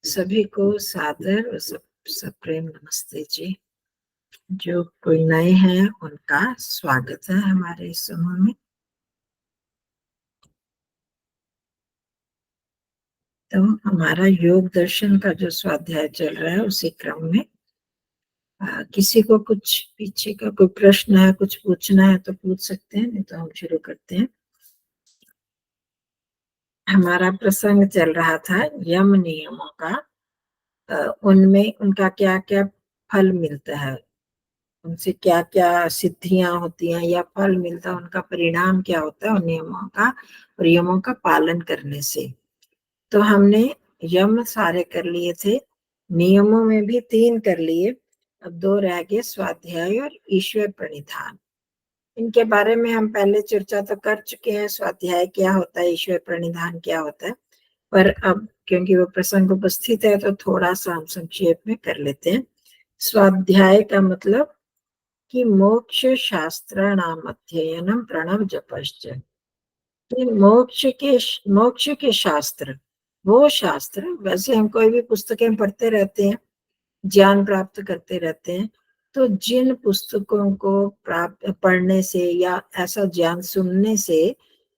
सभी को सादर और सब प्रेम नमस्ते जी। जो कोई नए हैं उनका स्वागत है हमारे इस समूह में। तो हमारा योग दर्शन का जो स्वाध्याय चल रहा है उसी क्रम में किसी को कुछ पीछे का कोई प्रश्न है, कुछ पूछना है तो पूछ सकते हैं, नहीं तो हम शुरू करते हैं। हमारा प्रसंग चल रहा था यम नियमों का, उनमें उनका क्या क्या फल मिलता है, उनसे क्या क्या सिद्धियां होती हैं या फल मिलता है, उनका परिणाम क्या होता है उन नियमों का और नियमों का पालन करने से। तो हमने यम सारे कर लिए थे, नियमों में भी 3 कर लिए, अब 2 रह गए, स्वाध्याय और ईश्वर प्रणिधान। इनके बारे में हम पहले चर्चा तो कर चुके हैं, स्वाध्याय क्या होता है, ईश्वर प्रणिधान क्या होता है, पर अब क्योंकि वो प्रसंग उपस्थित है तो थोड़ा सा हम संक्षेप में कर लेते हैं। स्वाध्याय का मतलब कि मोक्ष शास्त्राणाम अध्ययनम प्रणव जपश्च। मोक्ष के शास्त्र, वो शास्त्र, वैसे हम कोई भी पुस्तकें पढ़ते रहते हैं, ज्ञान प्राप्त करते रहते हैं, तो जिन पुस्तकों को प्राप्त पढ़ने से या ऐसा ज्ञान सुनने से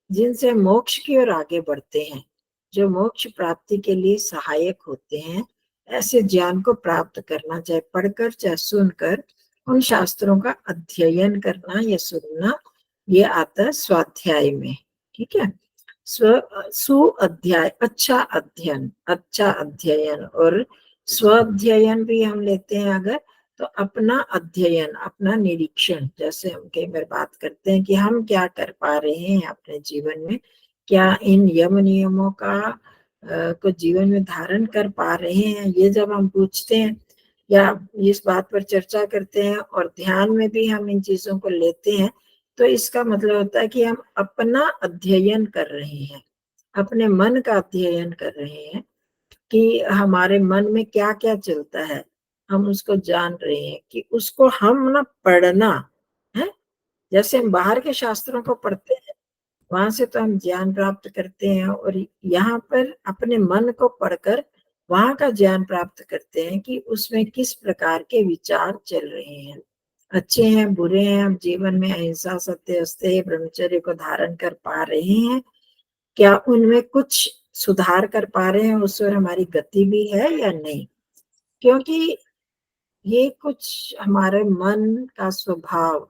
जिनसे मोक्ष की ओर आगे बढ़ते हैं, जो मोक्ष प्राप्ति के लिए सहायक होते हैं, ऐसे ज्ञान को प्राप्त करना, चाहे पढ़कर चाहे सुनकर, उन शास्त्रों का अध्ययन करना या सुनना, ये आता है स्वाध्याय में। ठीक है, सु अध्याय, अच्छा अध्ययन, और स्वाध्यायन भी हम लेते हैं अगर, तो अपना अध्ययन, अपना निरीक्षण, जैसे हम कई बार बात करते हैं कि हम क्या कर पा रहे हैं अपने जीवन में, क्या इन यम नियमों का को जीवन में धारण कर पा रहे हैं, ये जब हम पूछते हैं या इस बात पर चर्चा करते हैं और ध्यान में भी हम इन चीजों को लेते हैं, तो इसका मतलब होता है कि हम अपना अध्ययन कर रहे हैं, अपने मन का अध्ययन कर रहे हैं कि हमारे मन में क्या क्या चलता है, हम उसको जान रहे हैं कि उसको हम ना पढ़ना है, जैसे हम बाहर के शास्त्रों को पढ़ते हैं वहां से तो हम ज्ञान प्राप्त करते हैं, और यहाँ पर अपने मन को पढ़कर वहां का ज्ञान प्राप्त करते हैं कि उसमें किस प्रकार के विचार चल रहे हैं, अच्छे हैं बुरे हैं, हम जीवन में अहिंसा सत्य अस्तेय ब्रह्मचर्य को धारण कर पा रहे हैं, क्या उनमें कुछ सुधार कर पा रहे हैं, उस ओर हमारी गति भी है या नहीं। क्योंकि ये कुछ हमारे मन का स्वभाव,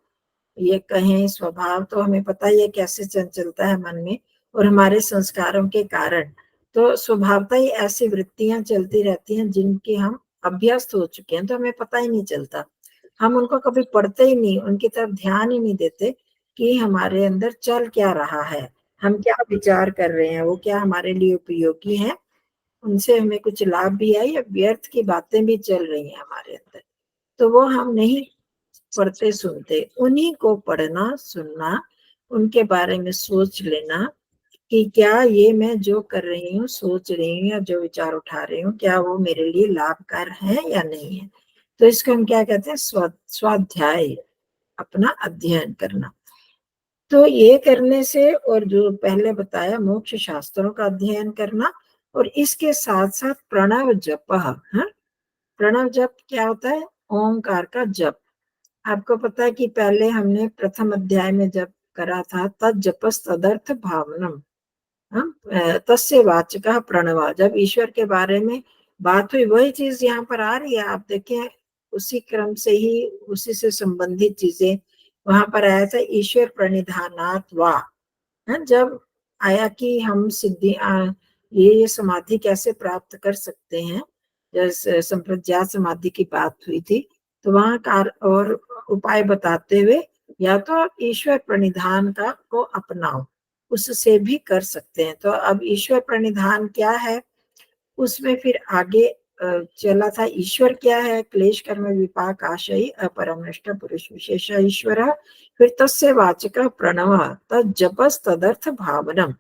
ये कहें स्वभाव, तो हमें पता ही है कैसे चंचलता है मन में, और हमारे संस्कारों के कारण तो स्वभावतः ही ऐसी वृत्तियां चलती रहती हैं जिनके हम अभ्यस्त हो चुके हैं, तो हमें पता ही नहीं चलता, हम उनको कभी पढ़ते ही नहीं, उनकी तरफ ध्यान ही नहीं देते कि हमारे अंदर चल क्या रहा है, हम क्या विचार कर रहे हैं, वो क्या हमारे लिए उपयोगी है, उनसे हमें कुछ लाभ भी है या व्यर्थ की बातें भी चल रही हैं हमारे अंदर, तो वो हम नहीं पढ़ते सुनते। उन्हीं को पढ़ना सुनना, उनके बारे में सोच लेना कि क्या ये मैं जो कर रही हूँ, सोच रही हूँ या जो विचार उठा रही हूँ, क्या वो मेरे लिए लाभकार है या नहीं है। तो इसको हम क्या कहते हैं, स्वाध्याय, अपना अध्ययन करना। तो ये करने से, और जो पहले बताया मोक्ष शास्त्रों का अध्ययन करना, और इसके साथ साथ प्रणव जप, हाँ, प्रणव जप क्या होता है, ओंकार का जप। आपको पता है कि पहले हमने प्रथम अध्याय में जब करा था, तद जपस तदर्थ भावनम, तस्य वाचकः प्रणव, जब ईश्वर के बारे में बात हुई, वही चीज यहाँ पर आ रही है, आप देखें उसी क्रम से ही, उसी से संबंधित चीजें वहां पर आया था, ईश्वर प्रणिधानात वा, जब आया कि हम सिद्धि ये समाधि कैसे प्राप्त कर सकते हैं, जैसे संप्रज्ञात समाधि की बात हुई थी, तो वहां कार और उपाय बताते हुए, या तो ईश्वर प्रणिधान का को अपनाओ, उससे भी कर सकते हैं। तो अब ईश्वर प्रणिधान क्या है, उसमें फिर आगे चला था, ईश्वर क्या है, क्लेश कर्म विपाक आशय अपरम नष्ट पुरुष विशेष ईश्वर, फिर तस्य वाचक प्रणव तद जपस तदर्थ भावनम,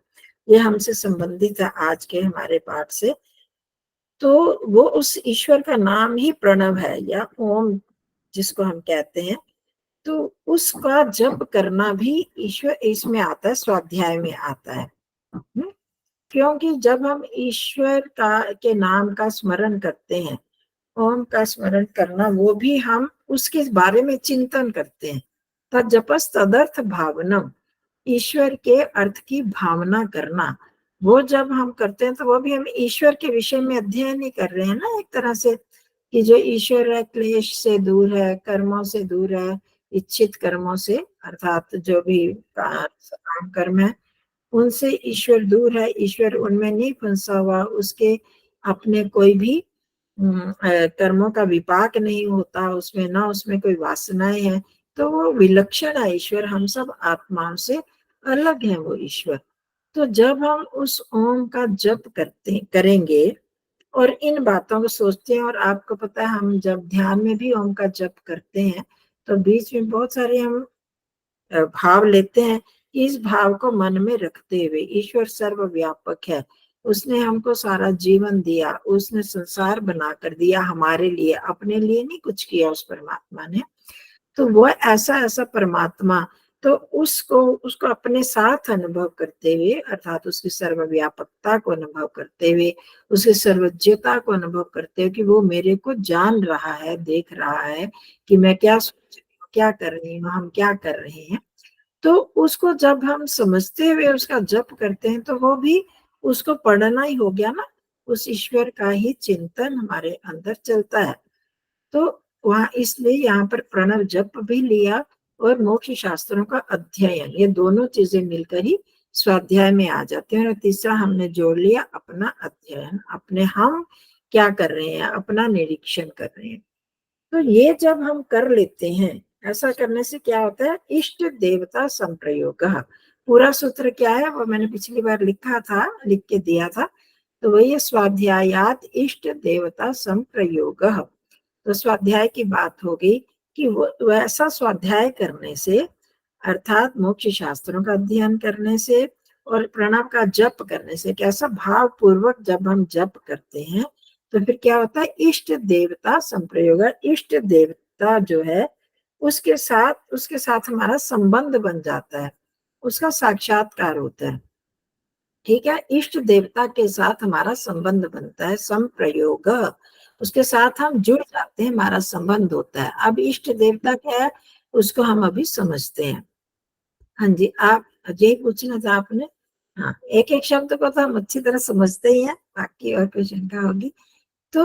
ये हमसे संबंधित है आज के हमारे पाठ से। तो वो उस ईश्वर का नाम ही प्रणव है या ओम जिसको हम कहते हैं, तो उसका जप करना भी ईश्वर इसमें आता है, स्वाध्याय में आता है। क्योंकि जब हम ईश्वर का के नाम का स्मरण करते हैं, ओम का स्मरण करना, वो भी हम उसके बारे में चिंतन करते हैं। तज्जपस तदर्थ भावनम, ईश्वर के अर्थ की भावना करना, वो जब हम करते हैं तो वो भी हम ईश्वर के विषय में अध्ययन ही कर रहे हैं ना, एक तरह से, कि जो ईश्वर है क्लेश से दूर है, कर्मों से दूर है, इच्छित कर्मों से, अर्थात जो भी काम कर्म है उनसे ईश्वर दूर है, ईश्वर उनमें नहीं फंसा हुआ, उसके अपने कोई भी कर्मों का विपाक नहीं होता उसमें, ना उसमें कोई वासनाएं हैं, तो वो विलक्षण है ईश्वर, हम सब आत्माओं से अलग है वो ईश्वर। तो जब हम उस ओम का जप करेंगे और इन बातों को सोचते हैं, और आपको पता है हम जब ध्यान में भी ओम का जप करते हैं तो बीच में बहुत सारे हम भाव लेते हैं। इस भाव को मन में रखते हुए, ईश्वर सर्वव्यापक है, उसने हमको सारा जीवन दिया, उसने संसार बना कर दिया हमारे लिए, अपने लिए नहीं कुछ किया उस परमात्मा ने, तो वो ऐसा ऐसा परमात्मा, तो उसको उसको अपने साथ अनुभव करते हुए, अर्थात उसकी सर्वव्यापकता को अनुभव करते हुए, उसकी सर्वज्ञता को अनुभव करते हुए कि वो मेरे को जान रहा है, देख रहा है कि मैं क्या सोच रही हूँ, क्या कर रही हूँ, हम क्या कर रहे हैं, तो उसको जब हम समझते हुए उसका जप करते हैं तो वो भी उसको पढ़ना ही हो गया ना, उस ईश्वर का ही चिंतन हमारे अंदर चलता है। तो वहाँ इसलिए यहाँ पर प्रणव जप भी लिया और मोक्ष शास्त्रों का अध्ययन, ये दोनों चीजें मिलकर ही स्वाध्याय में आ जाते हैं। और तीसरा हमने जोड़ लिया अपना अध्ययन, अपने हम क्या कर रहे हैं, अपना निरीक्षण कर रहे हैं। तो ये जब हम कर लेते हैं, ऐसा करने से क्या होता है, इष्ट देवता संप्रयोग, पूरा सूत्र क्या है वो मैंने पिछली बार लिखा था, लिख के दिया था, तो वही स्वाध्यायात इष्ट देवता संप्रयोग। तो स्वाध्याय की बात हो गई कि वो वैसा स्वाध्याय करने से, अर्थात मोक्ष शास्त्रों का अध्ययन करने से और प्रणव का जप करने से, कैसा भाव पूर्वक जब हम जप करते हैं तो फिर क्या होता है, इष्ट देवता संप्रयोग, इष्ट देवता जो है उसके साथ हमारा संबंध बन जाता है, उसका साक्षात्कार होता है। ठीक है, इष्ट देवता के साथ हमारा संबंध बनता है, संप्रयोग, उसके साथ हम जुड़ जाते हैं, हमारा संबंध होता है। अब इष्ट देवता क्या है उसको हम अभी समझते हैं। हाँ जी, आप यही पूछना था आपने। हाँ, एक एक शब्द को तो हम अच्छी तरह समझते ही हैं, बाकी और कोई शंका होगी तो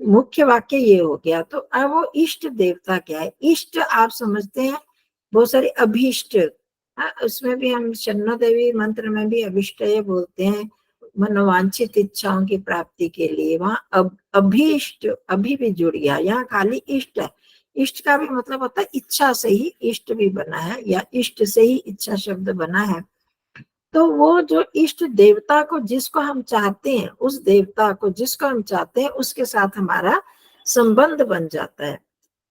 मुख्य वाक्य ये हो गया। तो अब वो इष्ट देवता क्या है, इष्ट आप समझते हैं बहुत सारे अभीष्ट, उसमें भी हम शन्नो देवी मंत्र में भी अभिष्टय बोलते हैं, मनोवांछित इच्छाओं की प्राप्ति के लिए, वहां अभीष्ट अभी भी जुड़ गया, यहाँ खाली इष्ट है। इष्ट का भी मतलब होता है इच्छा से ही इष्ट भी बना है, या इष्ट से ही इच्छा शब्द बना है। तो वो जो इष्ट देवता को जिसको हम चाहते हैं, उस देवता को जिसको हम चाहते हैं उसके साथ हमारा संबंध बन जाता है।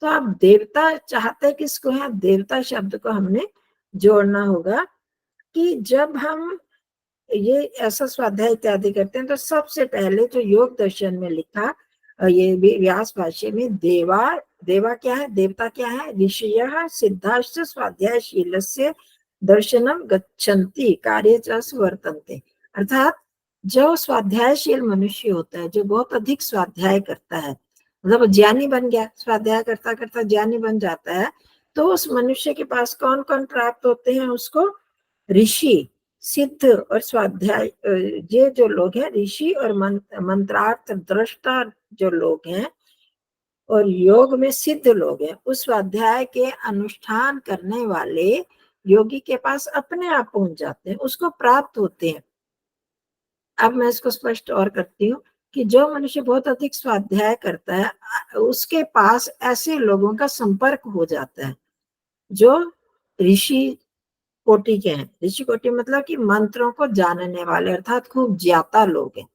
तो आप देवता चाहते किसको है, देवता शब्द को हमने जोड़ना होगा कि जब हम ये ऐसा स्वाध्याय इत्यादि करते हैं तो सबसे पहले जो योग दर्शन में लिखा, ये व्यास भाष्य में, देवा देवा क्या है, देवता क्या है, ऋषयः सिद्धाश्च स्वाध्यायशीलस्य दर्शनम गच्छन्ति कार्य च वर्तन्ते, अर्थात जो स्वाध्यायशील मनुष्य होता है, जो बहुत अधिक स्वाध्याय करता है, मतलब ज्ञानी बन गया, स्वाध्याय करता करता ज्ञानी बन जाता है, तो उस मनुष्य के पास कौन कौन प्राप्त होते हैं उसको, ऋषि, सिद्ध और स्वाध्याय, ये जो लोग हैं ऋषि और मंत्रार्थ दृष्टा जो लोग हैं और योग में सिद्ध लोग हैं, उस स्वाध्याय के अनुष्ठान करने वाले योगी के पास अपने आप पहुंच जाते हैं, उसको प्राप्त होते हैं। अब मैं इसको स्पष्ट और करती हूँ कि जो मनुष्य बहुत अधिक स्वाध्याय करता है उसके पास ऐसे लोगों का संपर्क हो जाता है जो ऋषि कोटि के हैं। ऋषि कोटि मतलब कि मंत्रों को जानने वाले, अर्थात खूब ज्ञाता लोग हैं,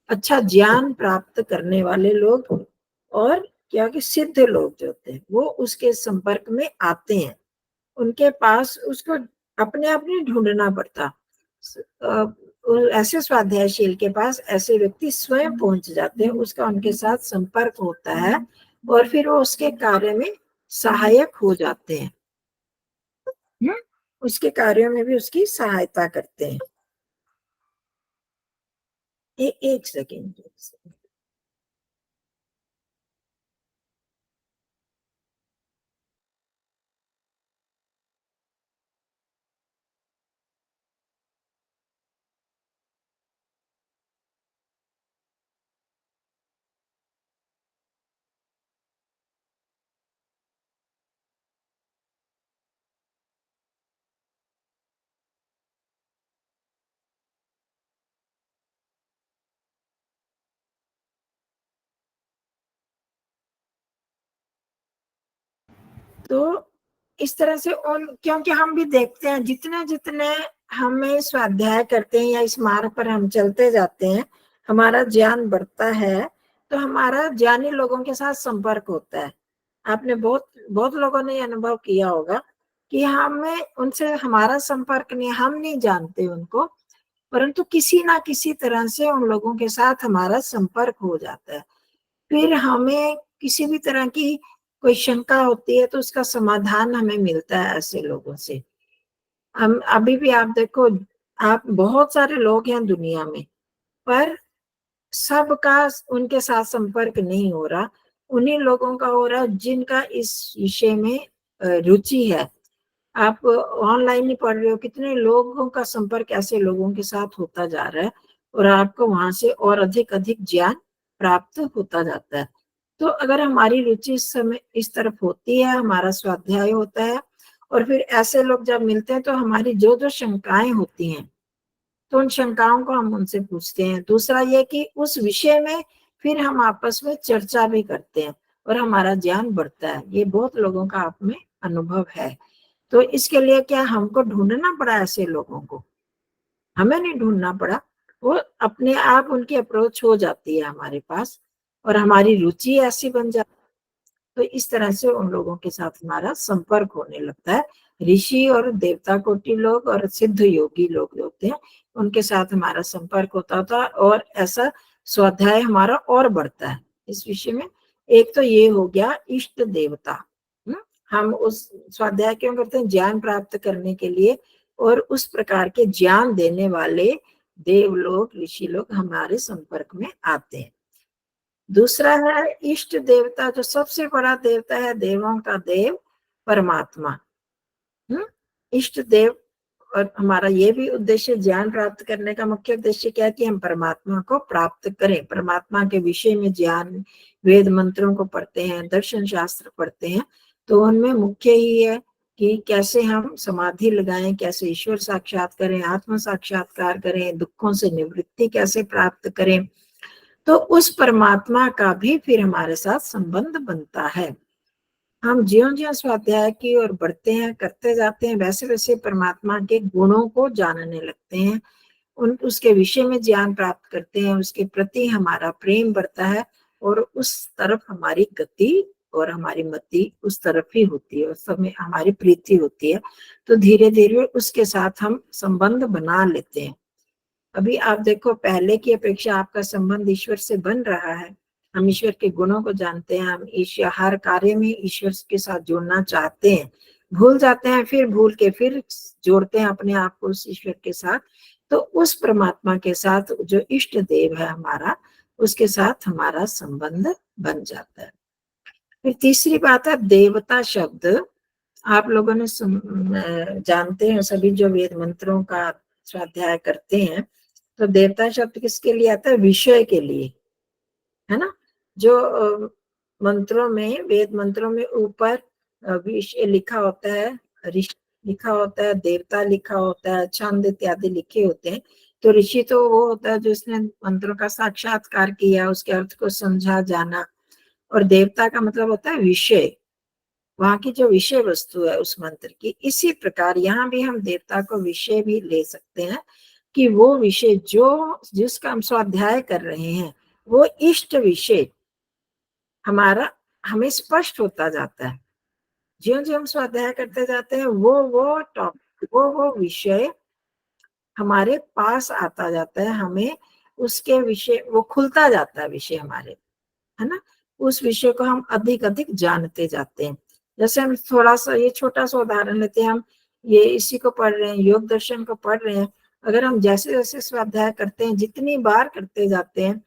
अच्छा ज्ञान प्राप्त करने वाले लोग, और क्या कि सिद्ध लोग जो होते हैं वो उसके संपर्क में आते हैं, उनके पास उसको अपने आप नहीं ढूंढना पड़ता, ऐसे स्वाध्यायशील के पास ऐसे व्यक्ति स्वयं पहुंच जाते हैं, उसका उनके साथ संपर्क होता है और फिर वो उसके कार्य में सहायक हो जाते हैं, उसके कार्यों में भी उसकी सहायता करते हैं। एक सेकेंड। तो इस तरह से, और क्योंकि हम भी देखते हैं जितने जितने हमें स्वाध्याय करते हैं या इस मार्ग पर हम चलते जाते हैं, हमारा ज्ञान बढ़ता है, तो हमारा ज्ञानी लोगों के साथ संपर्क होता है। आपने बहुत बहुत लोगों ने अनुभव किया होगा कि हमें उनसे हमारा संपर्क नहीं, हम नहीं जानते उनको, परंतु किसी ना किसी तरह से उन लोगों के साथ हमारा संपर्क हो जाता है। फिर हमें किसी भी तरह की कोई शंका होती है तो उसका समाधान हमें मिलता है ऐसे लोगों से। हम अभी भी आप देखो, आप बहुत सारे लोग हैं दुनिया में, पर सबका उनके साथ संपर्क नहीं हो रहा। उन्हीं लोगों का हो रहा जिनका इस विषय में रुचि है। आप ऑनलाइन ही पढ़ रहे हो, कितने लोगों का संपर्क ऐसे लोगों के साथ होता जा रहा है, और आपको वहां से और अधिक अधिक ज्ञान प्राप्त होता जाता है। तो अगर हमारी रुचि इस समय इस तरफ होती है, हमारा स्वाध्याय होता है, और फिर ऐसे लोग जब मिलते हैं तो हमारी जो जो शंकाएं होती हैं, तो उन शंकाओं को हम उनसे पूछते हैं। दूसरा ये कि उस विषय में फिर हम आपस में चर्चा भी करते हैं और हमारा ज्ञान बढ़ता है। ये बहुत लोगों का आप में अनुभव है। तो इसके लिए क्या हमको ढूंढना पड़ा ऐसे लोगों को? हमें नहीं ढूंढना पड़ा, वो अपने आप उनकी अप्रोच हो जाती है हमारे पास, और हमारी रुचि ऐसी बन जाती है। तो इस तरह से उन लोगों के साथ हमारा संपर्क होने लगता है। ऋषि और देवता कोटि लोग और सिद्ध योगी लोग होते हैं, उनके साथ हमारा संपर्क होता था, और ऐसा स्वाध्याय हमारा और बढ़ता है इस विषय में। एक तो ये हो गया इष्ट देवता। हम उस स्वाध्याय क्यों करते हैं? ज्ञान प्राप्त करने के लिए, और उस प्रकार के ज्ञान देने वाले देव लोग, ऋषि लोग हमारे संपर्क में आते हैं। दूसरा है इष्ट देवता, जो सबसे बड़ा देवता है, देवों का देव परमात्मा। इष्ट देव। और हमारा ये भी उद्देश्य, ज्ञान प्राप्त करने का मुख्य उद्देश्य क्या है? कि हम परमात्मा को प्राप्त करें, परमात्मा के विषय में ज्ञान। वेद मंत्रों को पढ़ते हैं, दर्शन शास्त्र पढ़ते हैं, तो उनमें मुख्य ही है कि कैसे हम समाधि लगाएं, कैसे ईश्वर साक्षात करें, आत्म साक्षात्कार करें, दुखों से निवृत्ति कैसे प्राप्त करें। तो उस परमात्मा का भी फिर हमारे साथ संबंध बनता है। हम ज्यों ज्यों स्वाध्याय की ओर बढ़ते हैं, करते जाते हैं, वैसे वैसे परमात्मा के गुणों को जानने लगते हैं, उन उसके विषय में ज्ञान प्राप्त करते हैं, उसके प्रति हमारा प्रेम बढ़ता है, और उस तरफ हमारी गति और हमारी मति उस तरफ ही होती है, उस समय हमारी प्रीति होती है। तो धीरे धीरे उसके साथ हम संबंध बना लेते हैं। अभी आप देखो, पहले की अपेक्षा आपका संबंध ईश्वर से बन रहा है। हम ईश्वर के गुणों को जानते हैं, हम ईश्वर हर कार्य में ईश्वर के साथ जुड़ना चाहते हैं, भूल जाते हैं, फिर भूल के फिर जोड़ते हैं अपने आप को उस ईश्वर के साथ। तो उस परमात्मा के साथ जो इष्ट देव है हमारा, उसके साथ हमारा संबंध बन जाता है। फिर तीसरी बात है देवता शब्द। आप लोगों ने जानते हैं सभी जो वेद मंत्रों का स्वाध्याय करते हैं, तो देवता शब्द किसके लिए आता है? विषय के लिए, है ना। जो मंत्रों में, वेद मंत्रों में ऊपर विषय लिखा होता है, ऋषि लिखा होता है, देवता लिखा होता है, छंद इत्यादि लिखे होते हैं। तो ऋषि तो वो होता है जो इसने मंत्रों का साक्षात्कार किया, उसके अर्थ को समझा, जाना। और देवता का मतलब होता है विषय, वहां की जो विषय वस्तु है उस मंत्र की। इसी प्रकार यहाँ भी हम देवता को विषय भी ले सकते हैं, कि वो विषय जो जिसका हम स्वाध्याय कर रहे हैं, वो इष्ट विषय हमारा हमें स्पष्ट होता जाता है। ज्यों ज्यों हम स्वाध्याय करते जाते हैं, वो टॉपिक, वो विषय हमारे पास आता जाता है, हमें उसके विषय वो खुलता जाता है विषय हमारे, है ना। उस विषय को हम अधिक अधिक जानते जाते हैं। जैसे हम थोड़ा सा ये छोटा सा उदाहरण लेते हैं, हम ये इसी को पढ़ रहे हैं, योग दर्शन को पढ़ रहे हैं, अगर हम जैसे जैसे स्वाध्याय करते हैं, जितनी बार करते जाते हैं,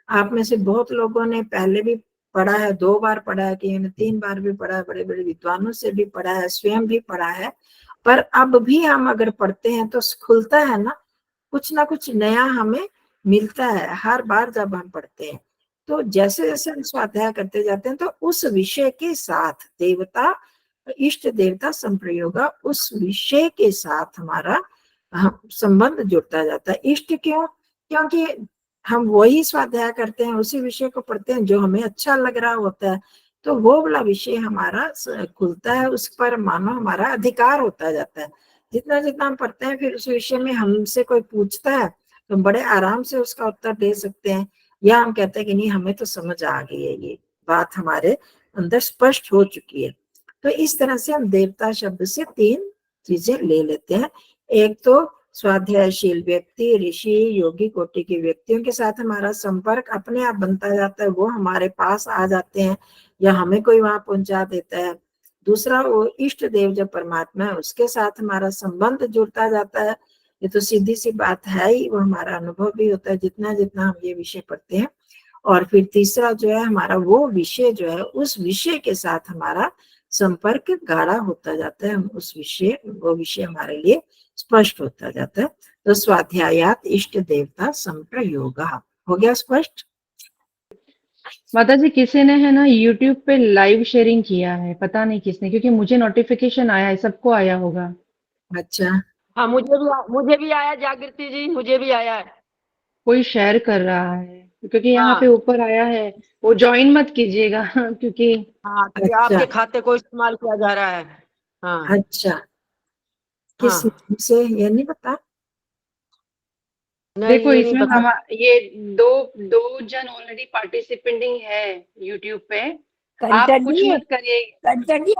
आप में से बहुत लोगों ने पहले भी पढ़ा है, 2 बार पढ़ा है, कि 3 बार भी पढ़ा है, बड़े बड़े विद्वानों से भी पढ़ा है, स्वयं भी पढ़ा है, पर अब भी हम अगर पढ़ते हैं तो खुलता है ना, कुछ ना कुछ नया हमें मिलता है हर बार जब हम पढ़ते हैं। तो जैसे जैसे हम स्वाध्याय करते जाते हैं तो उस विषय के साथ देवता, इष्ट देवता संप्रयोग, उस विषय के साथ हमारा संबंध जुड़ता जाता है। इष्ट क्यों? क्योंकि हम वही स्वाध्याय करते हैं, उसी विषय को पढ़ते हैं जो हमें अच्छा लग रहा होता है, तो वो वाला विषय हमारा खुलता है, उस पर मानो हमारा अधिकार होता जाता है। जितना जितना हम पढ़ते हैं, फिर उस विषय में हमसे कोई पूछता है तो हम बड़े आराम से उसका उत्तर दे सकते हैं, या हम कहते हैं कि नहीं, हमें तो समझ आ गई है, ये बात हमारे अंदर स्पष्ट हो चुकी है। तो इस तरह से हम देवता शब्द से 3 चीजें ले लेते हैं। एक तो स्वाध्यायशील व्यक्ति, ऋषि, योगी कोटि के व्यक्तियों के साथ हमारा संपर्क अपने आप बनता जाता है, वो हमारे पास आ जाते हैं या हमें कोई वहां पहुंचा देता है। दूसरा, वो इष्ट देव जो परमात्मा है, उसके साथ हमारा संबंध जुड़ता जाता है। ये तो सीधी सी बात है ही, वो हमारा अनुभव भी होता है जितना जितना हम ये विषय पढ़ते हैं। और फिर तीसरा जो है हमारा, वो विषय जो है, उस विषय के साथ हमारा संपर्क गाढ़ा होता जाता है, उस विषय, वो विषय हमारे लिए स्पष्ट होता जाता है। तो स्वाध्यायात इष्ट देवता संप्रयोग हो गया स्पष्ट। माता जी, किसी ने है ना यूट्यूब पे लाइव शेयरिंग किया है, पता नहीं किसने, क्योंकि मुझे नोटिफिकेशन आया है, सबको आया होगा। अच्छा, हाँ, मुझे भी आया जागृति जी, मुझे भी आया है। कोई शेयर कर रहा है, क्योंकि यहाँ पे हाँ ऊपर आया है, वो ज्वाइन मत कीजिएगा क्योंकि हाँ, कि अच्छा, आपके खाते को इस्तेमाल किया जा रहा है। हाँ अच्छा, किस हाँ, नाम से ये नहीं पता। नहीं देखो ये नहीं इसमें पता। हम ये दो दो जन ऑलरेडी पार्टिसिपेंटिंग है यूट्यूब पे। आप कंचन कुछ जी, मत करिए। कंचन जी,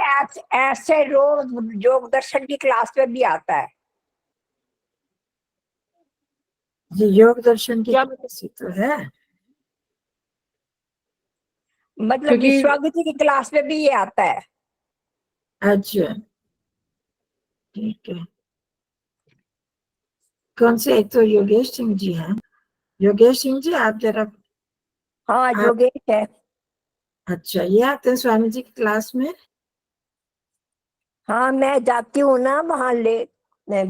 ऐसे रोज योग दर्शन की क्लास में भी आता है। ये योग दर्शन की क्या? क्लास तो है, मतलब क्योंकि विश्वामित्र की क्लास में भी ये आता है। अच्छा, ठीक है। कौन से? एक तो योगेश सिंह जी हैं। योगेश सिंह जी, आप जरा, हाँ, आप, योगेश है। अच्छा, ये आते हैं स्वामी जी की क्लास में? हाँ, मैं जाती हूँ ना वहाँ, मैं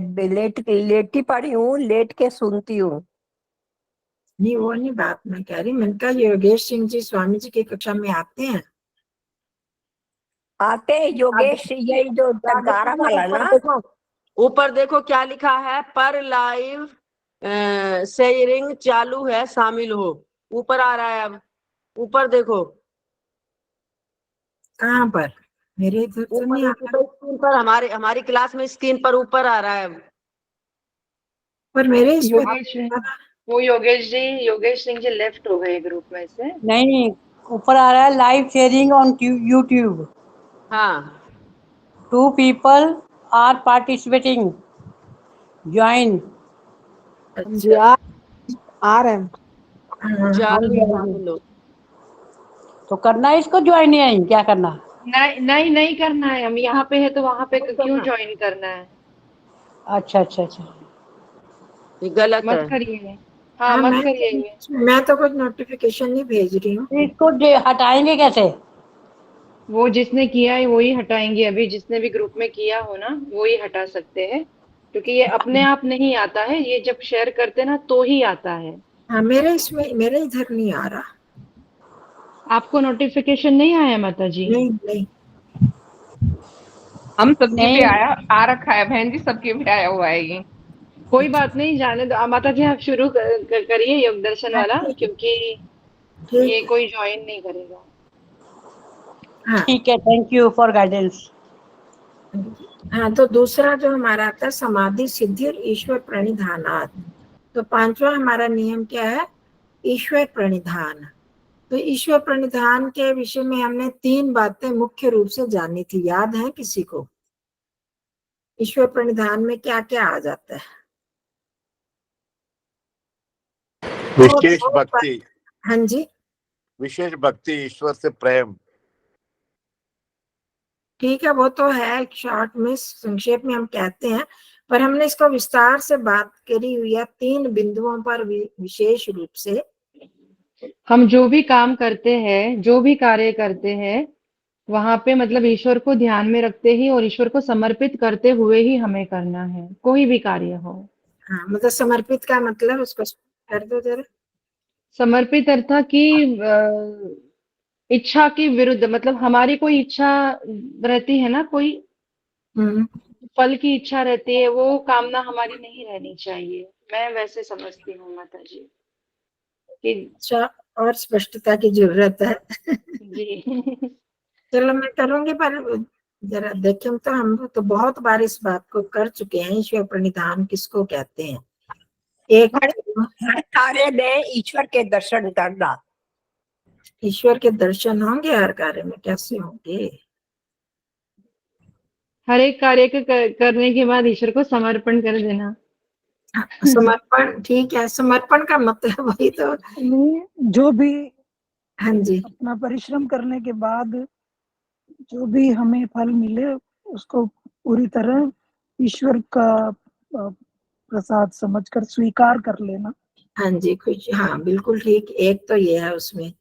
लेटी पड़ी हूँ, लेट के सुनती हूँ। नहीं, वो नहीं बात मैं कह रही, मैंने कहा योगेश सिंह जी स्वामी जी की कक्षा में आते हैं? आते हैं योगेश, यही जो टंकारा वाला ऊपर ना। देखो, ऊपर देखो क्या लिखा है, पर लाइव शेयरिंग चालू है, शामिल हो। ऊपर आ रहा है, अब ऊपर देखो। कहाँ पर? मेरे इधर तो नहीं ऊपर आ रहा। स्क्रीन पर, हमारे हमारी क्लास में स्क्रीन पर ऊपर आ रहा है। पर मेरे इसमें तो योगेश वो योगेश सिंह जी लेफ्ट हो गए ग्रुप में से। नहीं, ऊपर आ रहा है लाइव शेयरिंग ऑन यूट्यूब। हाँ 2 people are participating. Join. अच्छा, आ रहे हैं। हाँ, चालू है, शामिल हो। तो करना है इसको ज्वाइन या नहीं, क्या करना? नहीं नहीं नहीं करना है, हम यहाँ पे है तो वहां पे नहीं क्यों करना, ज्वाइन करना है? अच्छा अच्छा अच्छा। ये गलत मत है। करिए। हाँ, हाँ, मत करिए। मैं तो कुछ नोटिफिकेशन नहीं भेज रही हूँ। तो इसको हटाएंगे कैसे? वो जिसने किया है वही हटाएंगे, अभी जिसने भी ग्रुप में किया हो ना वही हटा सकते हैं, क्योंकि ये अपने आप नहीं आता है, ये जब शेयर करते ना तो ही आता है। हाँ, मेरे इसमें, मेरे इधर नहीं आ रहा। आपको नोटिफिकेशन नहीं आया माता जी? नहीं, नहीं। हम सबके पे नहीं, आया, आ रखा है बहन जी, सबके पे आया हुआ है ये। कोई बात नहीं, जाने दो। माता जी आप शुरू करिए योग दर्शन हाँ, वाला, ठीक है, क्योंकि ये ठीक है। कोई ज्वाइन नहीं करेगा। हाँ, ठीक है, थैंक यू फॉर गाइडेंस। हाँ, तो दूसरा जो हमारा आता है समाधि सिद्धि और ईश्वर प्रणिधानात। तो 5वां हमारा नियम क्या है? ईश्वर प्रणिधान। तो ईश्वर प्रणिधान के विषय में हमने 3 बातें मुख्य रूप से जानी थी, याद है किसी को? ईश्वर प्रणिधान में क्या क्या आ जाता है? विशेष भक्ति, हाँ जी, विशेष भक्ति, ईश्वर से प्रेम। ठीक है, वो तो है, शॉर्ट में संक्षेप में हम कहते हैं, पर हमने इसको विस्तार से बात करी हुई है 3 बिंदुओं पर विशेष रूप से। हम जो भी काम करते हैं, जो भी कार्य करते हैं, वहां पे मतलब ईश्वर को ध्यान में रखते ही और ईश्वर को समर्पित करते हुए ही हमें करना है, कोई भी कार्य हो। हाँ, मतलब समर्पित का मतलब उसको कर दो जरा। समर्पित अर्थात कि इच्छा के विरुद्ध, मतलब हमारी कोई इच्छा रहती है ना, कोई हम्म। फल की इच्छा रहती है, वो कामना हमारी नहीं रहनी चाहिए। मैं वैसे समझती हूँ माता जी कि अच्छा, और स्पष्टता की जरूरत है। जी। चलो मैं करूंगी, पर जरा देखें तो हम तो बहुत बार इस बात को कर चुके हैं। ईश्वर प्रणिधान किसको कहते हैं? एक हर कार्य में ईश्वर के दर्शन करना। ईश्वर के दर्शन होंगे हर कार्य में, कैसे होंगे? हर एक कार्य को करने के बाद ईश्वर को समर्पण कर देना। हाँ, समर्पण ठीक है, समर्पण का मतलब वही तो। नहीं, जो भी हाँ जी, अपना परिश्रम करने के बाद जो भी हमें फल मिले उसको पूरी तरह ईश्वर का प्रसाद समझकर स्वीकार कर लेना। हाँ जी, कुछ हाँ बिल्कुल ठीक। एक तो ये है उसमें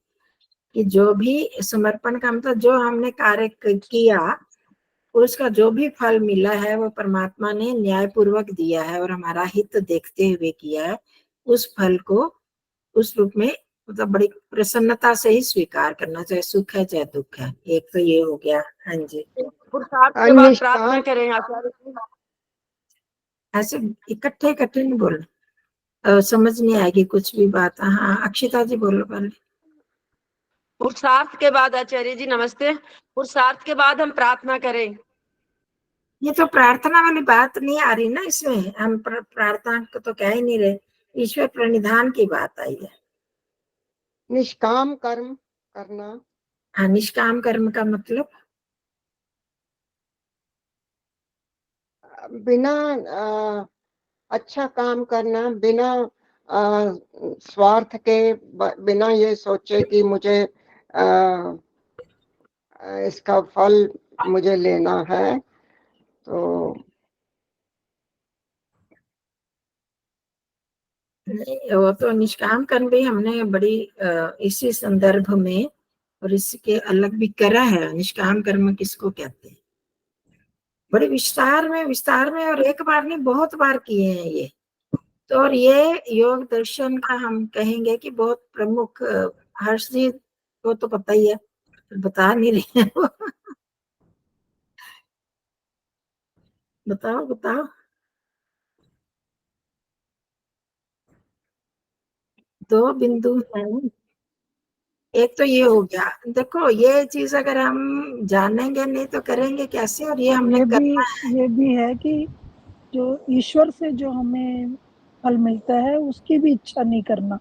कि जो भी समर्पण का मतलब जो हमने कार्य किया, उसका जो भी फल मिला है वो परमात्मा ने न्यायपूर्वक दिया है और हमारा हित देखते हुए किया है। उस फल को उस रूप में मतलब बड़ी प्रसन्नता से ही स्वीकार करना, चाहे सुख है चाहे दुख है। एक तो ये हो गया। हाँ जी, पुरुषार्थ के बाद प्रार्थना करें आचार्य जी। ऐसे इकट्ठे इकट्ठे नहीं बोलना, समझ नहीं आएगी कुछ भी बात। हाँ, अक्षिता जी बोलो पहले। पुरुषार्थ के बाद आचार्य जी नमस्ते, पुरुषार्थ के बाद हम प्रार्थना करें। ये तो प्रार्थना वाली बात नहीं आ रही ना इसमें, हम प्रार्थना को तो कह ही नहीं रहे, ईश्वर प्रणिधान की बात आई है। निष्काम कर्म करना। हाँ, निष्काम कर्म का मतलब बिना अच्छा काम करना, बिना स्वार्थ के, बिना ये सोचे कि मुझे इसका फल मुझे लेना है। तो वो तो निष्काम कर्म भी हमने बड़ी इसी संदर्भ में और इसके अलग भी करा है। निष्काम कर्म किसको कहते हैं? बड़े विस्तार में और एक बार नहीं बहुत बार किए हैं ये तो। और ये योग दर्शन का हम कहेंगे कि बहुत प्रमुख, हर्ष जी को तो पता ही है, बता नहीं रहे हैं वो। बताओ बताओ। दो बिंदु हैं, एक तो ये हो गया। देखो ये चीज अगर हम जानेंगे नहीं तो करेंगे कैसे, और ये हमने ये भी है कि जो ईश्वर से जो हमें फल मिलता है उसकी भी इच्छा नहीं करना।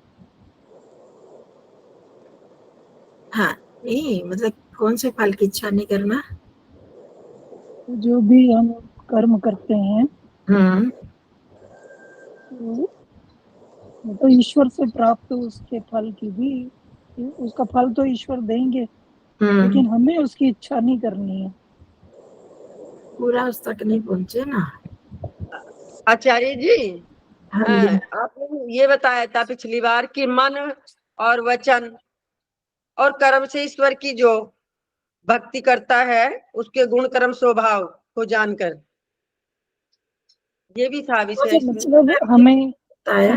हाँ, नहीं मतलब कौन से फल की इच्छा नहीं करना? जो भी हम कर्म करते हैं तो ईश्वर से प्राप्त उसके फल की भी, उसका फल तो ईश्वर देंगे लेकिन हमें उसकी इच्छा नहीं करनी है। पूरा उस तक नहीं पहुंचे ना। आचार्य जी, हाँ जी, आपने ये बताया था पिछली बार कि मन और वचन और कर्म से ईश्वर की जो भक्ति करता है उसके गुण कर्म स्वभाव को जानकर, ये भी था विषय इसमें। मतलब हमें बताया।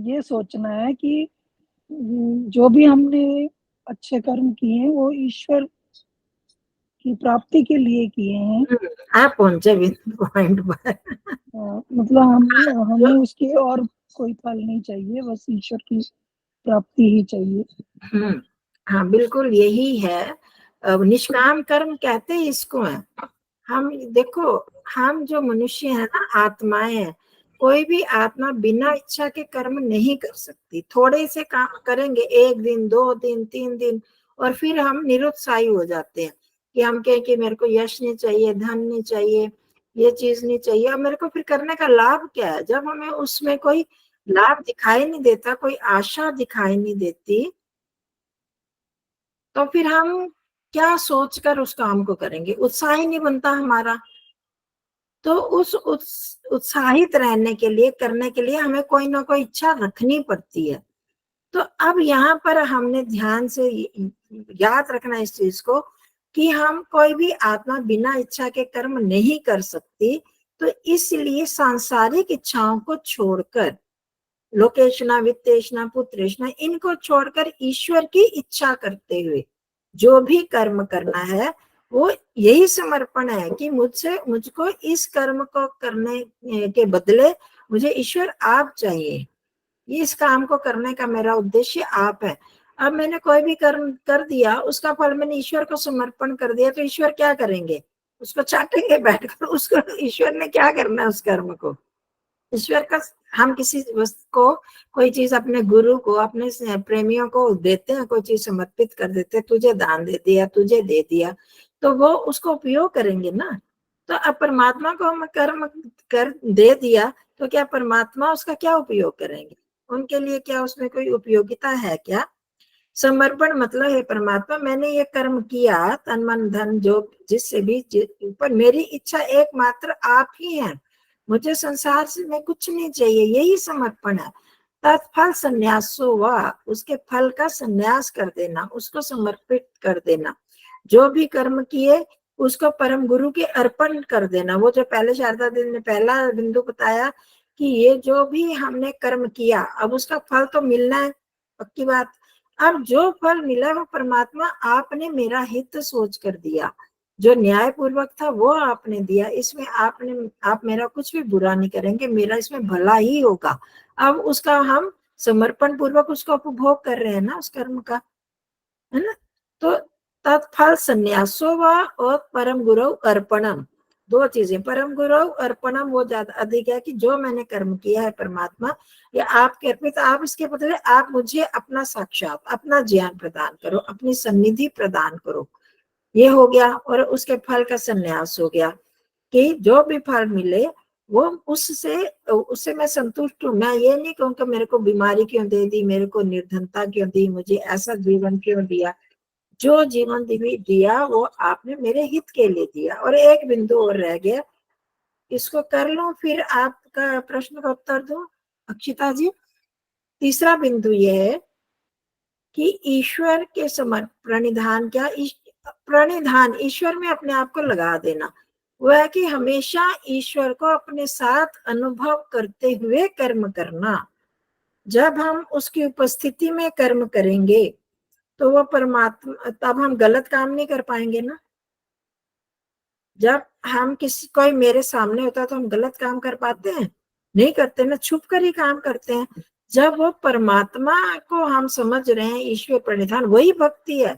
ये सोचना है कि जो भी हमने अच्छे कर्म किए हैं वो ईश्वर की प्राप्ति के लिए किए हैं। आप पहुंचे भी पॉइंट पर। मतलब हमें उसके और कोई फल नहीं चाहिए, बस ईश्वर की प्राप्ति ही चाहिए। हाँ बिल्कुल यही है। अब निष्काम कर्म कहते हैं इसको है। हम देखो, हम जो मनुष्य है ना, आत्माएं हैं, कोई भी आत्मा बिना इच्छा के कर्म नहीं कर सकती। थोड़े से काम करेंगे, 1 दिन 2 दिन 3 दिन, और फिर हम निरुत्साही हो जाते हैं कि हम कहें कि मेरे को यश नहीं चाहिए, धन नहीं चाहिए, ये चीज नहीं चाहिए। अब मेरे को फिर करने का लाभ क्या है जब हमें उसमें कोई लाभ दिखाई नहीं देता, कोई आशा दिखाई नहीं देती? तो फिर हम क्या सोचकर उस काम को करेंगे? उत्साह ही नहीं बनता हमारा। तो उस उत्साहित रहने के लिए, करने के लिए हमें कोई ना कोई इच्छा रखनी पड़ती है। तो अब यहाँ पर हमने ध्यान से याद रखना इस चीज को कि हम कोई भी आत्मा बिना इच्छा के कर्म नहीं कर सकती। तो इसलिए सांसारिक इच्छाओं को छोड़कर, लोकेशना, वित्तेशना, पुत्रेशना, इनको छोड़कर ईश्वर की इच्छा करते हुए जो भी कर्म करना है वो यही समर्पण है कि मुझको इस कर्म को करने के बदले मुझे ईश्वर आप चाहिए, इस काम को करने का मेरा उद्देश्य आप है। अब मैंने कोई भी कर्म कर दिया, उसका फल मैंने ईश्वर को समर्पण कर दिया, तो ईश्वर क्या करेंगे? उसको चाटेंगे बैठकर। उसको ईश्वर ने क्या करना है उस कर्म को? ईश्वर का, हम किसी वस्तु को, कोई चीज अपने गुरु को, अपने प्रेमियों को देते हैं, कोई चीज समर्पित कर देते हैं, तुझे दान दे दिया, तुझे दे दिया, तो वो उसको उपयोग करेंगे ना। तो अब परमात्मा को हम कर्म कर दे दिया, तो क्या परमात्मा उसका क्या उपयोग करेंगे? उनके लिए क्या उसमें कोई उपयोगिता है क्या? समर्पण मतलब है परमात्मा मैंने ये कर्म किया, तन मन धन जो जिससे भी, पर मेरी इच्छा एकमात्र आप ही है, मुझे संसार से में कुछ नहीं चाहिए, यही समर्पण है। तत्फल संन्यासो व, उसके फल का संन्यास कर देना, उसको समर्पित कर देना। जो भी कर्म किए उसको परम गुरु के अर्पण कर देना। वो जो पहले शारदा देवी ने पहला बिंदु बताया कि ये जो भी हमने कर्म किया, अब उसका फल तो मिलना है, पक्की बात। अब जो फल मिला वो परमात्मा आपने मेरा हित सोच कर दिया, जो न्याय पूर्वक था वो आपने दिया, इसमें आप मेरा कुछ भी बुरा नहीं करेंगे, मेरा इसमें भला ही होगा। अब उसका हम समर्पण पूर्वक उसका उपभोग कर रहे हैं ना, उस कर्म का, है ना। तो तत्फल संन्यासो व और परम गुरु अर्पणम, दो चीजें। परम गुरु अर्पणम वो ज्यादा अधिक है कि जो मैंने कर्म किया है परमात्मा, या आपके अर्पित, आप इसके बदले आप मुझे अपना साक्षात, अपना ज्ञान प्रदान करो, अपनी सन्निधि प्रदान करो, ये हो गया। और उसके फल का संन्यास हो गया कि जो भी फल मिले वो उससे मैं संतुष्ट हूँ। मैं ये नहीं कहूँ कि मेरे को बीमारी क्यों दे दी, मेरे को निर्धनता क्यों दी, मुझे ऐसा जीवन क्यों दिया। जो जीवन दिया वो आपने मेरे हित के लिए दिया। और एक बिंदु और रह गया, इसको कर लो फिर आपका प्रश्न का उत्तर दो अक्षिता जी। तीसरा बिंदु ये है कि ईश्वर के प्रणिधान, क्या प्रणिधान ईश्वर में अपने आप को लगा देना, वह है कि हमेशा ईश्वर को अपने साथ अनुभव करते हुए कर्म करना। जब हम उसकी उपस्थिति में कर्म करेंगे तो वो परमात्मा, तब हम गलत काम नहीं कर पाएंगे ना। जब हम कोई मेरे सामने होता तो हम गलत काम कर पाते हैं? नहीं करते ना, छुप कर ही काम करते हैं। जब वो परमात्मा को हम समझ रहे हैं, ईश्वर प्रणिधान वही भक्ति है।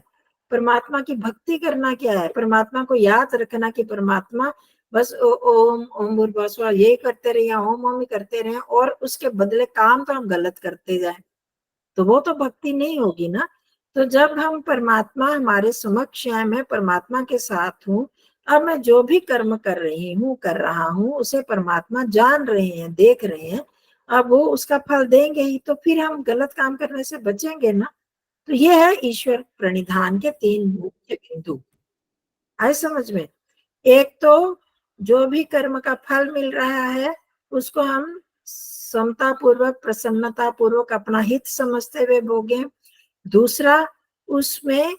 परमात्मा की भक्ति करना क्या है? परमात्मा को याद रखना कि परमात्मा बस ओम ओम भूर्भुवः यही करते रहे, ओम ओम ही करते रहे, और उसके बदले काम तो हम गलत करते जाए, तो वो तो भक्ति नहीं होगी ना। तो जब हम परमात्मा हमारे समक्ष है, मैं परमात्मा के साथ हूँ, अब मैं जो भी कर्म कर रही हूँ, कर रहा हूँ, उसे परमात्मा जान रहे हैं, देख रहे हैं, अब वो उसका फल देंगे ही, तो फिर हम गलत काम करने से बचेंगे ना। तो ये है ईश्वर प्रणिधान के तीन मुख्य बिंदु, आए समझ में। एक तो जो भी कर्म का फल मिल रहा है उसको हम समता पूर्वक, प्रसन्नता पूर्वक, अपना हित समझते हुए भोगे। दूसरा, उसमें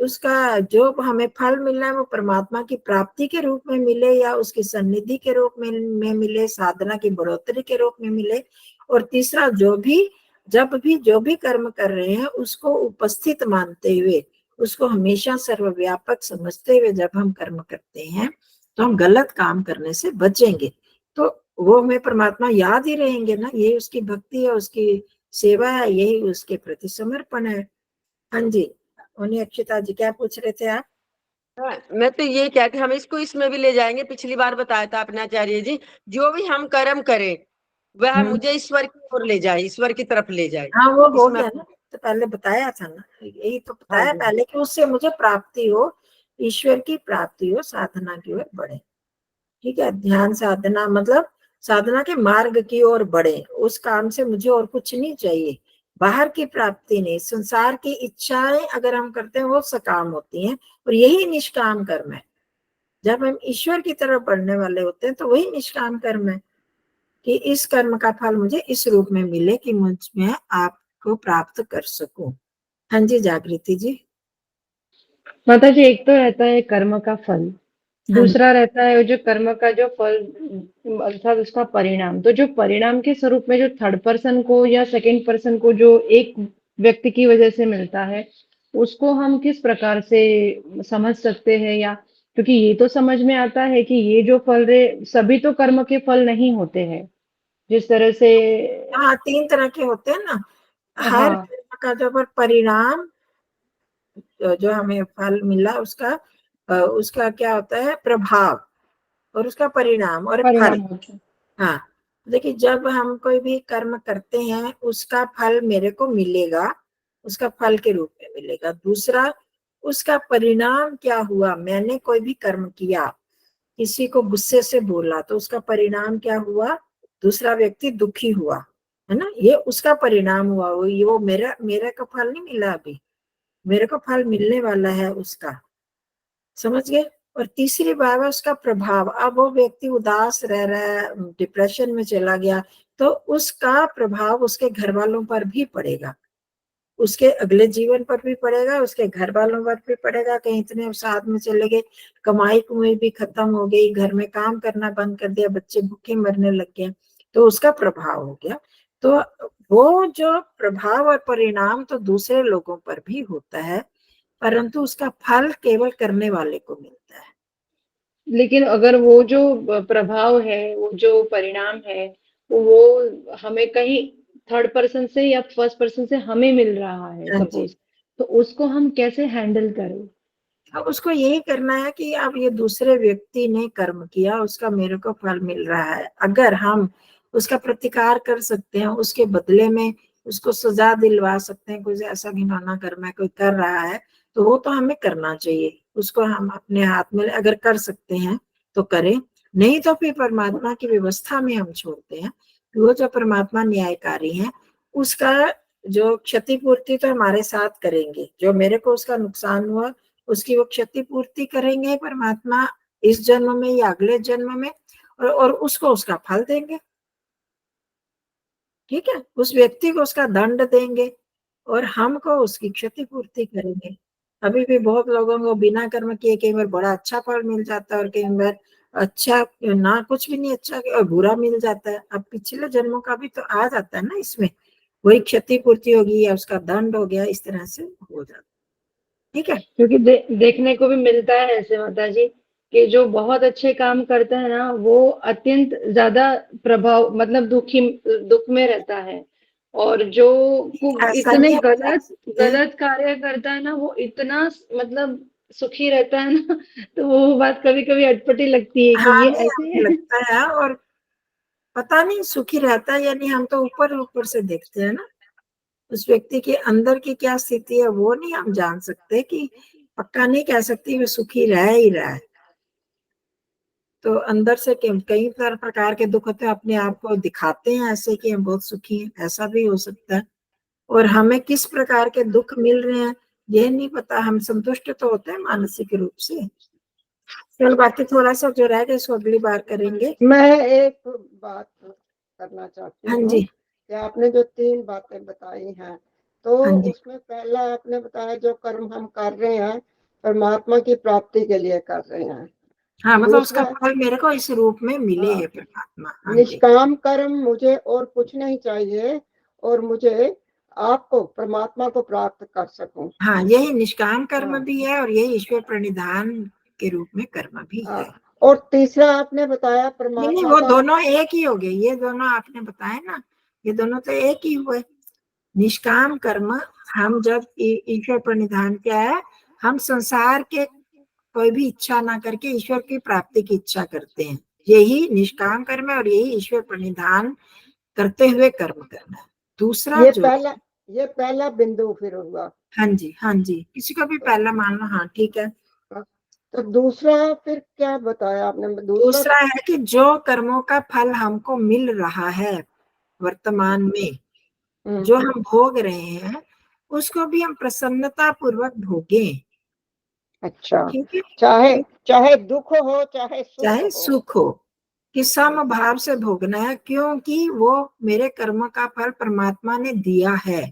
उसका जो हमें फल मिलना है वो परमात्मा की प्राप्ति के रूप में मिले, या उसकी सन्निधि के रूप में मिले, साधना की बढ़ोतरी के रूप में मिले। और तीसरा, जब भी जो भी कर्म कर रहे हैं उसको उपस्थित मानते हुए, उसको हमेशा सर्वव्यापक समझते हुए जब हम कर्म करते हैं तो हम गलत काम करने से बचेंगे। तो वो हमें परमात्मा याद ही रहेंगे ना, ये उसकी भक्ति है, उसकी सेवा है, यही उसके प्रति समर्पण है। हाँ जी, उन्हें अक्षिता जी क्या पूछ रहे थे आप? मैं तो ये कहती, हम इसको इसमें भी ले जाएंगे। पिछली बार बताया था अपने आचार्य जी, जो भी हम कर्म करें वह मुझे ईश्वर की ओर ले जाए, ईश्वर की तरफ ले जाए। हाँ, वो हो इसमें गया ना, तो पहले बताया था ना, यही तो हाँ बताया जी, पहले कि उससे मुझे प्राप्ति हो, ईश्वर की प्राप्ति हो, साधना की ओर बढ़े। ठीक है, ध्यान साधना मतलब साधना के मार्ग की ओर बढ़े, उस काम से मुझे और कुछ नहीं चाहिए, बाहर की प्राप्ति नहीं। संसार की इच्छाएं अगर हम करते हैं वो सकाम होती हैं, और यही निष्काम कर्म है। जब हम ईश्वर की तरफ बढ़ने वाले होते हैं तो वही निष्काम कर्म है कि इस कर्म का फल मुझे इस रूप में मिले कि मुझ में आपको प्राप्त कर सकूं। हाँ जी जागृति जी। माता जी, एक तो रहता है कर्म का फल, हाँ दूसरा रहता है जो कर्म का जो फल अर्थात उसका परिणाम। तो जो परिणाम के स्वरूप में जो थर्ड पर्सन को या सेकंड पर्सन को जो एक व्यक्ति की वजह से मिलता है, उसको हम किस प्रकार से समझ सकते हैं? या क्योंकि ये तो समझ में आता है कि ये जो फल रहे सभी तो कर्म के फल नहीं होते हैं, जिस तरह से हाँ, 3 तरह के होते हैं ना। हर हाँ, कर्म का जो परिणाम जो हमें फल मिला उसका क्या होता है प्रभाव, और उसका परिणाम और फल। परिणाम होते हैं। हाँ, देखिए जब हम कोई भी कर्म करते हैं उसका फल मेरे को मिलेगा, उसका फल के रूप में मिलेगा। दूसरा, उसका परिणाम क्या हुआ, मैंने कोई भी कर्म किया, किसी को गुस्से से बोला तो उसका परिणाम क्या हुआ, दूसरा व्यक्ति दुखी हुआ, है ना, ये उसका परिणाम हुआ। वो मेरे को फल नहीं मिला, अभी मेरे को फल मिलने वाला है उसका, समझ गए। और तीसरी बात है उसका प्रभाव। अब वो व्यक्ति उदास रह रहा है, डिप्रेशन में चला गया, तो उसका प्रभाव उसके घर वालों पर भी पड़ेगा, उसके अगले जीवन पर भी पड़ेगा, उसके घर वालों पर भी पड़ेगा। कहीं इतने साथ में चले गए, कमाई कुमाई भी खत्म हो गई, घर में काम करना बंद कर दिया, बच्चे भूखे मरने लग गए, तो उसका प्रभाव हो गया। तो वो जो प्रभाव और परिणाम तो दूसरे लोगों पर भी होता है, परंतु उसका फल केवल करने वाले को मिलता है। लेकिन अगर वो जो प्रभाव है, वो जो परिणाम है, वो हमें कहीं थर्ड पर्सन से या फर्स्ट पर्सन से हमें मिल रहा है हाँ जी। सपोज, तो उसको हम कैसे हैंडल करें? अब उसको यही करना है कि अब ये दूसरे व्यक्ति ने कर्म किया, उसका मेरे को फल मिल रहा है, अगर हम उसका प्रतिकार कर सकते हैं, उसके बदले में उसको सजा दिलवा सकते हैं, कोई ऐसा घिनौना कर्म है कोई कर रहा है, तो वो तो हमें करना चाहिए। उसको हम अपने हाथ में अगर कर सकते हैं तो करें, नहीं तो फिर परमात्मा की व्यवस्था में हम छोड़ते हैं। वो जो परमात्मा न्यायकारी है, उसका जो क्षतिपूर्ति तो हमारे साथ करेंगे, जो मेरे को उसका नुकसान हुआ उसकी वो क्षतिपूर्ति करेंगे परमात्मा, इस जन्म में या अगले जन्म में, और उसको उसका फल देंगे। ठीक है, उस व्यक्ति को उसका दंड देंगे और हमको उसकी क्षतिपूर्ति करेंगे। अभी भी बहुत लोगों को बिना कर्म किए कई बार बड़ा अच्छा फल मिल जाता है, और कई बार अच्छा ना कुछ भी नहीं अच्छा और बुरा मिल जाता है। अब पिछले जन्मों का भी तो आ जाता है ना, इसमें वही क्षतिपूर्ति होगी या उसका दंड हो गया, इस तरह से हो जाता है। ठीक है। क्योंकि देखने को भी मिलता है ऐसे माता जी कि जो बहुत अच्छे काम करता है ना, वो अत्यंत ज्यादा प्रभाव मतलब दुख में रहता है, और जो ऐसा इतने नहीं गलत है। गलत कार्य करता है ना, वो इतना मतलब सुखी रहता है ना तो वो बात कभी कभी अटपटी लगती है कि हाँ, ये नहीं ऐसे हमें है। लगता है, और पता नहीं सुखी रहता है यानी हम तो ऊपर ऊपर से देखते हैं ना, उस व्यक्ति के अंदर की क्या स्थिति है वो नहीं हम जान सकते, कि पक्का नहीं कह सकती वो सुखी रह ही रहा है। तो अंदर से कई प्रकार के दुख होते हैं, अपने आप को दिखाते हैं ऐसे कि हम बहुत सुखी हैं, ऐसा भी हो सकता है। और हमें किस प्रकार के दुख मिल रहे हैं ये नहीं पता, हम संतुष्ट तो होते हैं मानसिक रूप से। चल बाकी थोड़ा सा जो रह गया इसको अगली बार करेंगे। मैं एक बात करना चाहती हाँ हूँ जी। कि आपने जो 3 बातें बताई हैं, तो हाँ जी। उसमें पहला आपने बताया जो कर्म हम कर रहे हैं परमात्मा की प्राप्ति के लिए कर रहे हैं। हाँ, मतलब उसका दूसरा, फल मेरे को इस रूप में मिले हाँ, है परमात्मा। हाँ जी। निष्काम कर्म मुझे और कुछ नहीं चाहिए, और मुझे आपको परमात्मा को प्राप्त कर सकूं। हाँ, यही निष्काम कर्म हाँ, भी है और यही ईश्वर प्रणिधान के रूप में कर्म भी है। हाँ। और तीसरा आपने बताया नहीं परमात्मा वो का, दोनों एक ही हो गए, ये दोनों आपने बताए ना, ये दोनों तो एक ही हुए। निष्काम कर्म हम जब ईश्वर प्रणिधान क्या है, हम संसार के कोई भी इच्छा ना करके ईश्वर की प्राप्ति की इच्छा करते हैं, यही निष्काम कर्म है और यही ईश्वर प्रणिधान करते हुए कर्म करना है। दूसरा ये जो, पहला ये पहला बिंदु फिर हुआ। हाँ जी, हाँ जी, किसी को भी पहला मान लो, हाँ ठीक है। तो दूसरा फिर क्या बताया आपने? दूसरा, दूसरा है कि जो कर्मों का फल हमको मिल रहा है वर्तमान में, जो हम भोग रहे हैं, उसको भी हम प्रसन्नता पूर्वक भोगें। अच्छा, ठीक है, चाहे चाहे दुख हो चाहे चाहे सुख हो। सुख हो, कि सम भाव से भोगना है, क्योंकि वो मेरे कर्म का फल परमात्मा ने दिया है।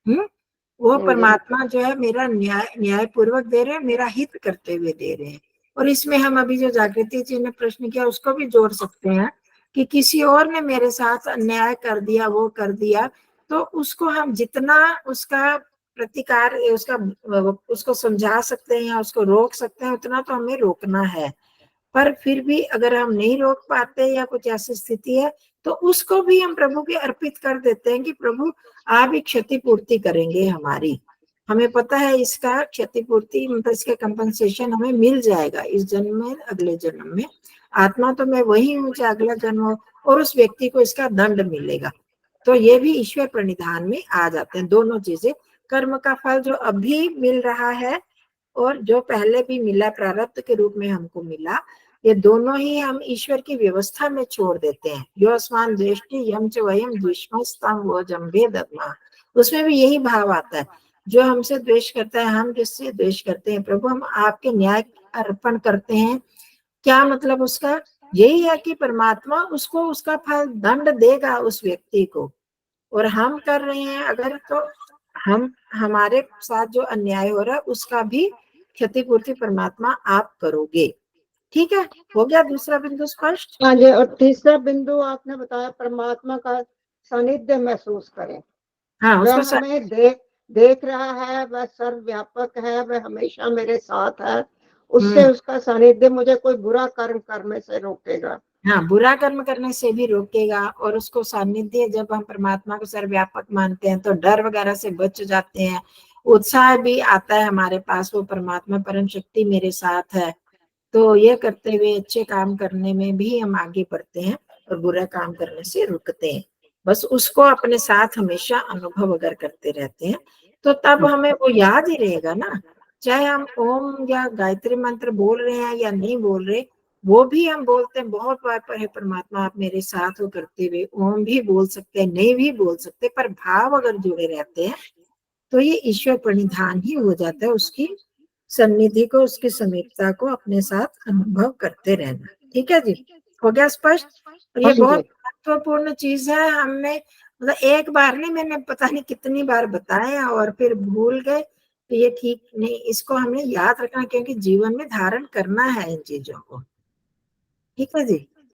वो जी। परमात्मा जो है मेरा न्याय पूर्वक दे रहे हैं, मेरा हित करते हुए दे रहे हैं। और इसमें हम अभी जो जागृति जी ने प्रश्न किया उसको भी जोड़ सकते हैं कि किसी और ने मेरे साथ अन्याय कर दिया, वो कर दिया, तो उसको हम जितना उसका प्रतिकार उसको समझा सकते हैं या उसको रोक सकते हैं, उतना तो हमें रोकना है। पर फिर भी अगर हम नहीं रोक पाते या कुछ ऐसी स्थिति है, तो उसको भी हम प्रभु के अर्पित कर देते हैं कि प्रभु आप ही क्षतिपूर्ति करेंगे हमारी। हमें पता है इसका क्षतिपूर्ति मतलब इसका कंपनसेशन हमें मिल जाएगा इस जन्म में, अगले जन्म में। आत्मा तो मैं वही हूँ चाहे अगला जन्म हो, और उस व्यक्ति को इसका दंड मिलेगा। तो ये भी ईश्वर प्रणिधान में आ जाते हैं दोनों चीजें। कर्म का फल जो अभी मिल रहा है और जो पहले भी मिला प्रारब्ध के रूप में हमको मिला, ये दोनों ही हम ईश्वर की व्यवस्था में छोड़ देते हैं। यो अस्मान दृष्टि यम च वयम द्विष्मस्तम वो जम्भे दद्मा, उसमें भी यही भाव आता है। जो हमसे द्वेष करता है, हम जिससे द्वेष करते हैं, प्रभु हम आपके न्याय अर्पण करते हैं। क्या मतलब उसका? यही है कि परमात्मा उसको उसका फल दंड देगा उस व्यक्ति को, और हम कर रहे हैं अगर, तो हम हमारे साथ जो अन्याय हो रहा है उसका भी क्षतिपूर्ति परमात्मा आप करोगे। ठीक है, हो गया दूसरा बिंदु स्पष्ट? हाँ जी। और तीसरा बिंदु आपने बताया परमात्मा का सानिध्य महसूस करें। हाँ, वह उसको हमें देख रहा है, वह सर्वव्यापक है, वह हमेशा मेरे साथ है। उससे उसका सानिध्य मुझे कोई बुरा कर्म करने से रोकेगा। हाँ, बुरा कर्म करने से भी रोकेगा। और उसको सानिध्य, जब हम परमात्मा को सर्वव्यापक मानते हैं तो डर वगैरह से बच जाते हैं, उत्साह भी आता है हमारे पास, वो परमात्मा परम शक्ति मेरे साथ है। तो ये करते हुए अच्छे काम करने में भी हम आगे बढ़ते हैं और बुरा काम करने से रुकते हैं। बस उसको अपने साथ हमेशा अनुभव अगर करते रहते हैं तो तब हमें वो याद ही रहेगा ना। चाहे हम ओम या गायत्री मंत्र बोल रहे हैं या नहीं बोल रहे, वो भी हम बोलते हैं बहुत बार, पर है परमात्मा आप मेरे साथ हो करते हुए ओम भी बोल सकते हैं, नहीं भी बोल सकते, पर भाव अगर जुड़े रहते हैं तो ये ईश्वर प्रणिधान ही हो जाता है। उसकी सन्निधि को, उसकी समीपता को अपने साथ अनुभव करते रहना। ठीक है जी, हो गया स्पष्ट? और ये बहुत महत्वपूर्ण चीज है। हमने मतलब एक बार नहीं, मैंने पता नहीं कितनी बार बताया और फिर भूल गए, तो ये ठीक नहीं। इसको हमें याद रखना क्योंकि जीवन में धारण करना है इन चीजों को। ठीक है जी।